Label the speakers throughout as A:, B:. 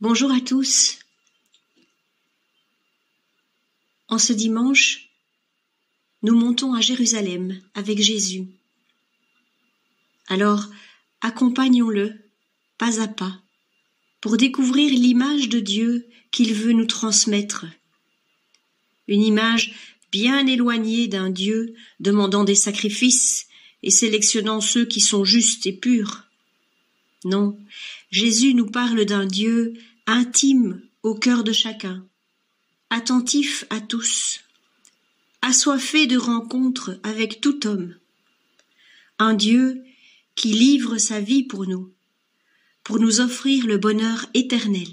A: Bonjour à tous. En ce dimanche, nous montons à Jérusalem avec Jésus. Alors, accompagnons-le, pas à pas, pour découvrir l'image de Dieu qu'il veut nous transmettre. Une image bien éloignée d'un Dieu demandant des sacrifices et sélectionnant ceux qui sont justes et purs. Non, Jésus nous parle d'un Dieu intime au cœur de chacun, attentif à tous, assoiffé de rencontres avec tout homme. Un Dieu qui livre sa vie pour nous offrir le bonheur éternel.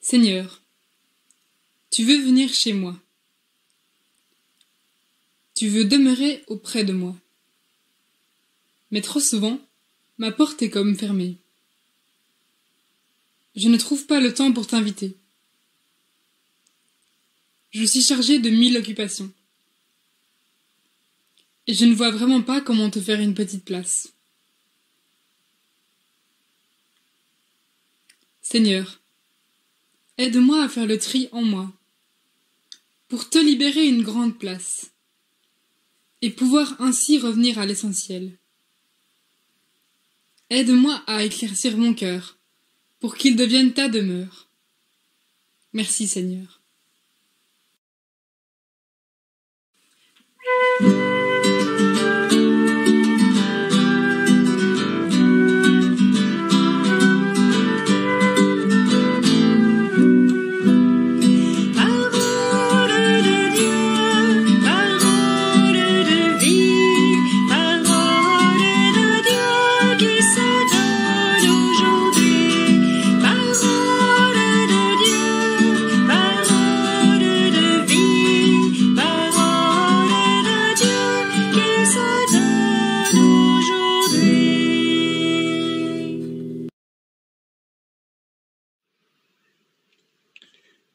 B: Seigneur, tu veux venir chez moi. Tu veux demeurer auprès de moi. Mais trop souvent, ma porte est comme fermée. Je ne trouve pas le temps pour t'inviter. Je suis chargée de 1000 occupations. Et je ne vois vraiment pas comment te faire une petite place. Seigneur, aide-moi à faire le tri en moi, pour te libérer une grande place, et pouvoir ainsi revenir à l'essentiel. Aide-moi à éclaircir mon cœur, pour qu'il devienne ta demeure. Merci Seigneur.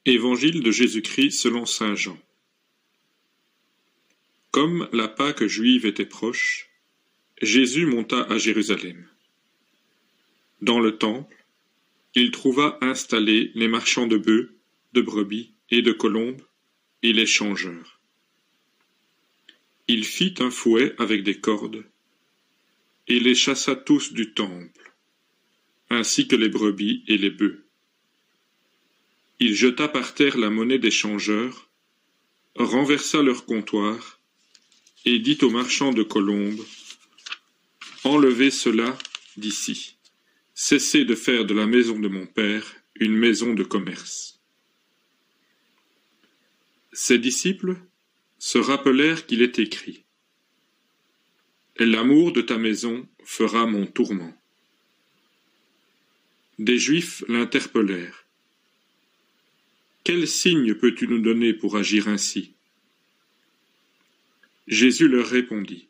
C: Évangile de Jésus-Christ selon saint Jean. Comme la Pâque juive était proche, Jésus monta à Jérusalem. Dans le temple, il trouva installés les marchands de bœufs, de brebis et de colombes, et les changeurs. Il fit un fouet avec des cordes, et les chassa tous du temple, ainsi que les brebis et les bœufs. Il jeta par terre la monnaie des changeurs, renversa leur comptoir, et dit aux marchands de colombes, « Enlevez cela d'ici, cessez de faire de la maison de mon père une maison de commerce. » Ses disciples se rappelèrent qu'il est écrit, « L'amour de ta maison fera mon tourment. » Des Juifs l'interpellèrent. « Quel signe peux-tu nous donner pour agir ainsi ?» Jésus leur répondit,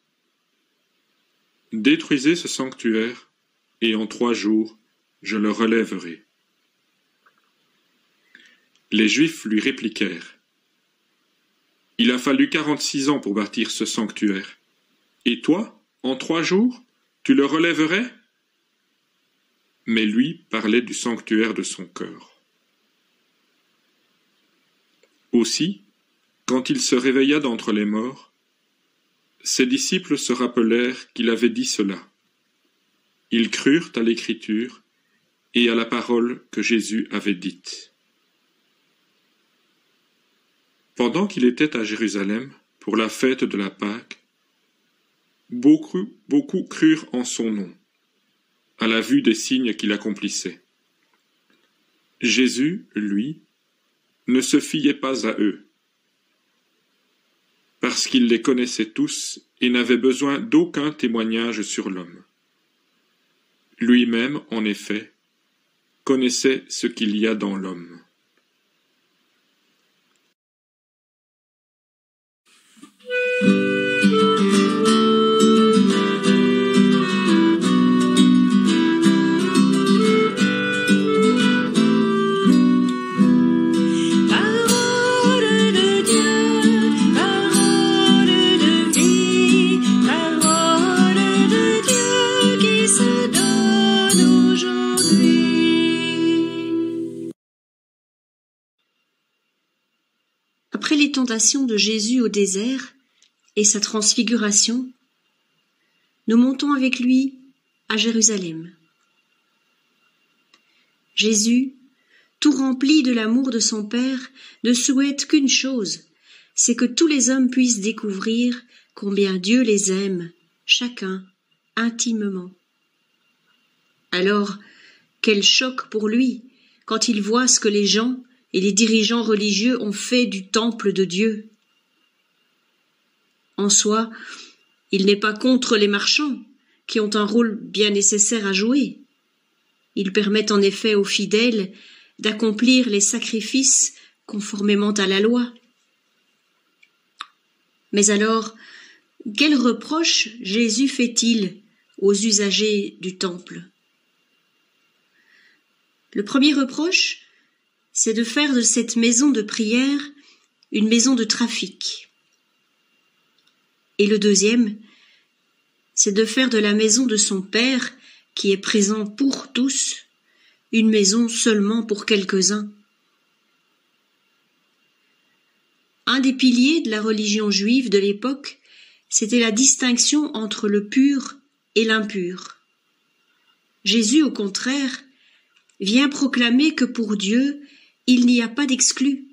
C: « Détruisez ce sanctuaire, et en 3 jours, je le relèverai. » Les Juifs lui répliquèrent, « Il a fallu 46 ans pour bâtir ce sanctuaire. Et toi, en 3 jours, tu le relèverais ?» Mais lui parlait du sanctuaire de son cœur. Aussi, quand il se réveilla d'entre les morts, ses disciples se rappelèrent qu'il avait dit cela. Ils crurent à l'Écriture et à la parole que Jésus avait dite. Pendant qu'il était à Jérusalem pour la fête de la Pâque, beaucoup crurent en son nom, à la vue des signes qu'il accomplissait. Jésus, lui, ne se fiait pas à eux, parce qu'il les connaissait tous et n'avait besoin d'aucun témoignage sur l'homme. Lui-même, en effet, connaissait ce qu'il y a dans l'homme.
A: Après les tentations de Jésus au désert et sa transfiguration, nous montons avec lui à Jérusalem. Jésus, tout rempli de l'amour de son Père, ne souhaite qu'une chose, c'est que tous les hommes puissent découvrir combien Dieu les aime, chacun, intimement. Alors, quel choc pour lui quand il voit ce que les gens et les dirigeants religieux ont fait du temple de Dieu. En soi, il n'est pas contre les marchands, qui ont un rôle bien nécessaire à jouer. Ils permettent en effet aux fidèles d'accomplir les sacrifices conformément à la loi. Mais alors, quel reproche Jésus fait-il aux usagers du temple ? Le premier reproche, c'est de faire de cette maison de prière une maison de trafic. Et le deuxième, c'est de faire de la maison de son Père, qui est présent pour tous, une maison seulement pour quelques-uns. Un des piliers de la religion juive de l'époque, c'était la distinction entre le pur et l'impur. Jésus, au contraire, vient proclamer que pour Dieu, il n'y a pas d'exclus.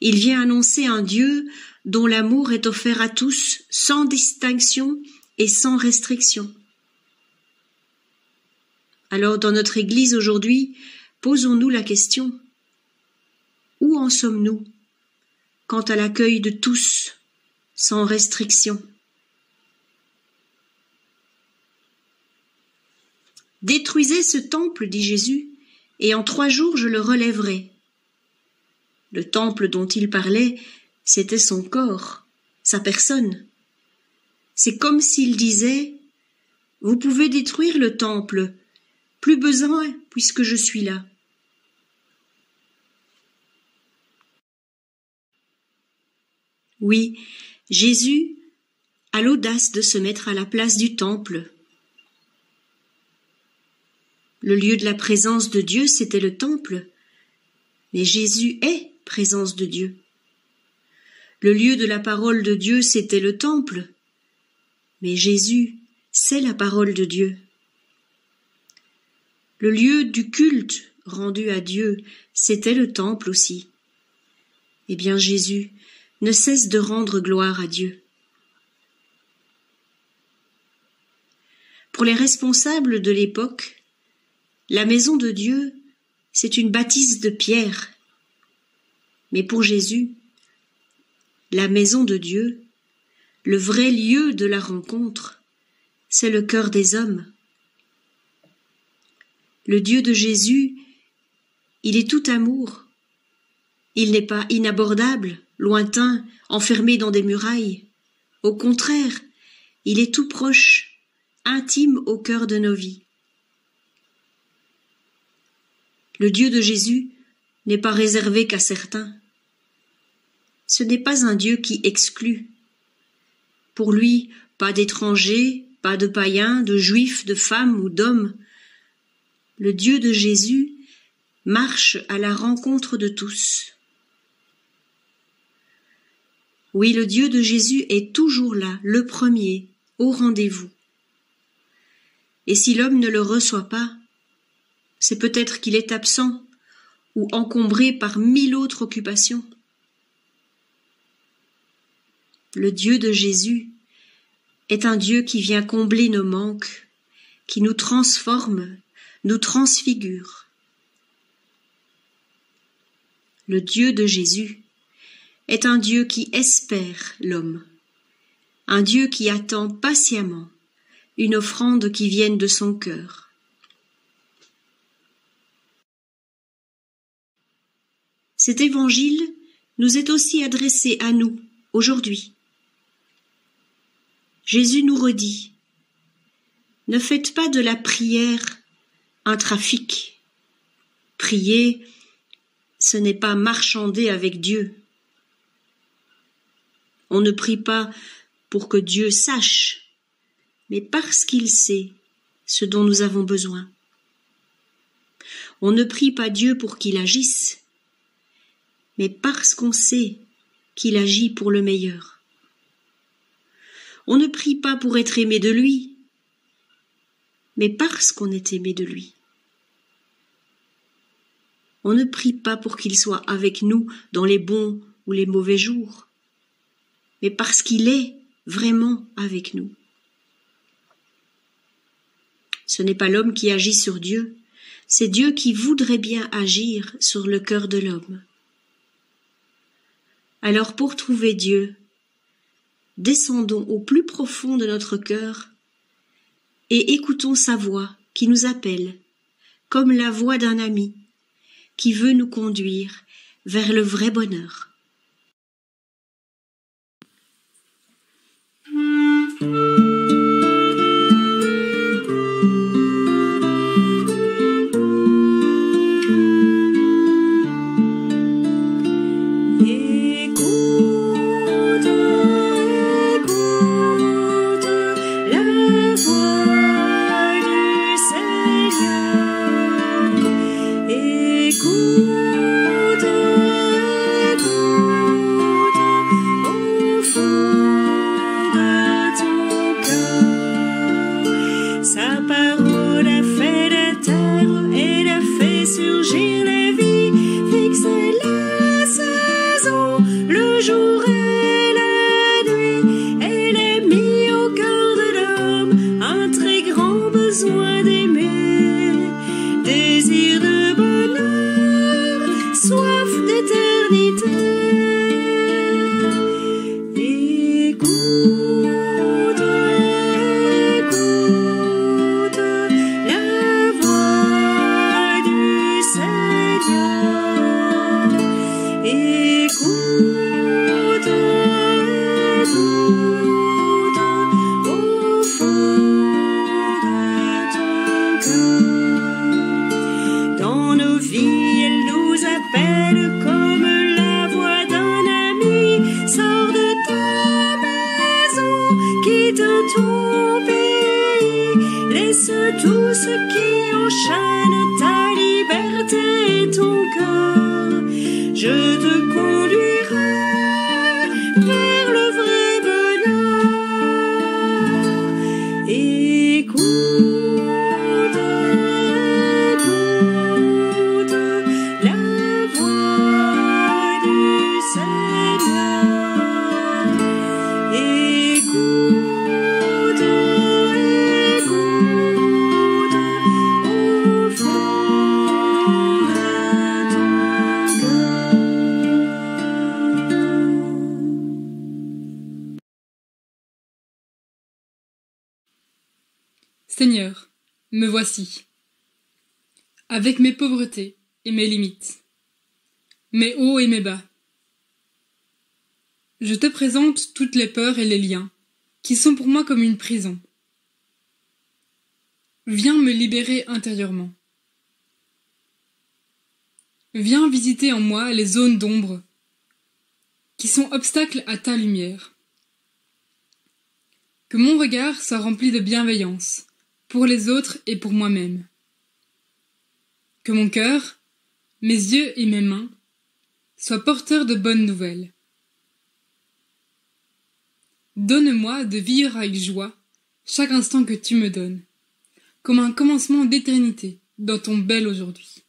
A: Il vient annoncer un Dieu dont l'amour est offert à tous, sans distinction et sans restriction. Alors, dans notre Église aujourd'hui, posons-nous la question, où en sommes-nous quant à l'accueil de tous, sans restriction ? Détruisez ce temple, dit Jésus, et en 3 jours je le relèverai. Le temple dont il parlait, c'était son corps, sa personne. C'est comme s'il disait, « Vous pouvez détruire le temple, plus besoin puisque je suis là. » Oui, Jésus a l'audace de se mettre à la place du temple. Le lieu de la présence de Dieu, c'était le temple. Mais Jésus est présence de Dieu. Le lieu de la parole de Dieu, c'était le temple. Mais Jésus c'est la parole de Dieu. Le lieu du culte rendu à Dieu, c'était le temple aussi. Eh bien, Jésus ne cesse de rendre gloire à Dieu. Pour les responsables de l'époque, la maison de Dieu, c'est une bâtisse de pierre. Mais pour Jésus, la maison de Dieu, le vrai lieu de la rencontre, c'est le cœur des hommes. Le Dieu de Jésus, il est tout amour. Il n'est pas inabordable, lointain, enfermé dans des murailles. Au contraire, il est tout proche, intime au cœur de nos vies. Le Dieu de Jésus n'est pas réservé qu'à certains. Ce n'est pas un Dieu qui exclut. Pour lui, pas d'étrangers, pas de païens, de juifs, de femmes ou d'hommes. Le Dieu de Jésus marche à la rencontre de tous. Oui, le Dieu de Jésus est toujours là, le premier, au rendez-vous. Et si l'homme ne le reçoit pas, c'est peut-être qu'il est absent ou encombré par 1000 autres occupations. Le Dieu de Jésus est un Dieu qui vient combler nos manques, qui nous transforme, nous transfigure. Le Dieu de Jésus est un Dieu qui espère l'homme, un Dieu qui attend patiemment une offrande qui vienne de son cœur. Cet évangile nous est aussi adressé à nous aujourd'hui. Jésus nous redit : ne faites pas de la prière un trafic. Prier, ce n'est pas marchander avec Dieu. On ne prie pas pour que Dieu sache, mais parce qu'il sait ce dont nous avons besoin. On ne prie pas Dieu pour qu'il agisse, mais parce qu'on sait qu'il agit pour le meilleur. On ne prie pas pour être aimé de lui, mais parce qu'on est aimé de lui. On ne prie pas pour qu'il soit avec nous dans les bons ou les mauvais jours, mais parce qu'il est vraiment avec nous. Ce n'est pas l'homme qui agit sur Dieu, c'est Dieu qui voudrait bien agir sur le cœur de l'homme. Alors pour trouver Dieu, descendons au plus profond de notre cœur et écoutons sa voix qui nous appelle, comme la voix d'un ami qui veut nous conduire vers le vrai bonheur.
D: Vers le vrai bonheur.
B: Seigneur, me voici, avec mes pauvretés et mes limites, mes hauts et mes bas. Je te présente toutes les peurs et les liens qui sont pour moi comme une prison. Viens me libérer intérieurement. Viens visiter en moi les zones d'ombre qui sont obstacles à ta lumière. Que mon regard soit rempli de bienveillance pour les autres et pour moi-même. Que mon cœur, mes yeux et mes mains soient porteurs de bonnes nouvelles. Donne-moi de vivre avec joie chaque instant que tu me donnes, comme un commencement d'éternité dans ton bel aujourd'hui.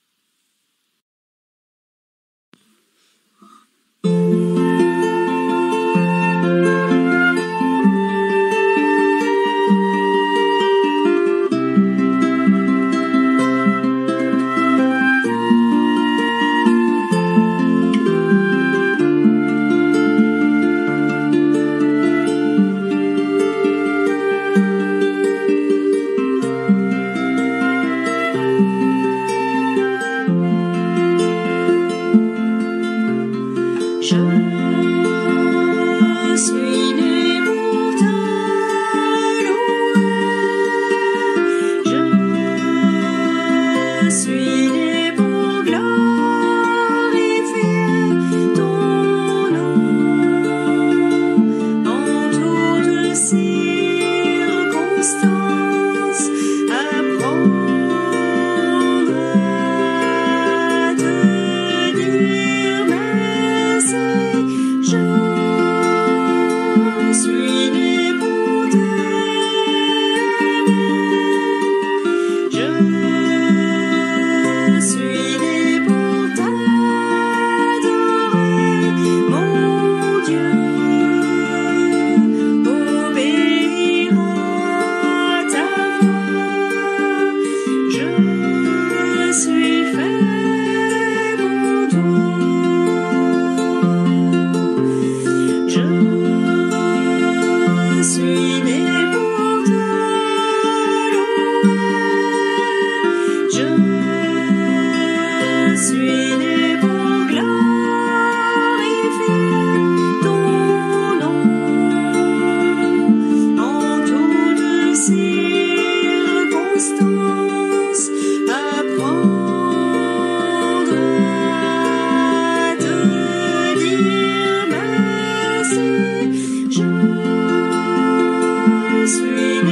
D: Je suis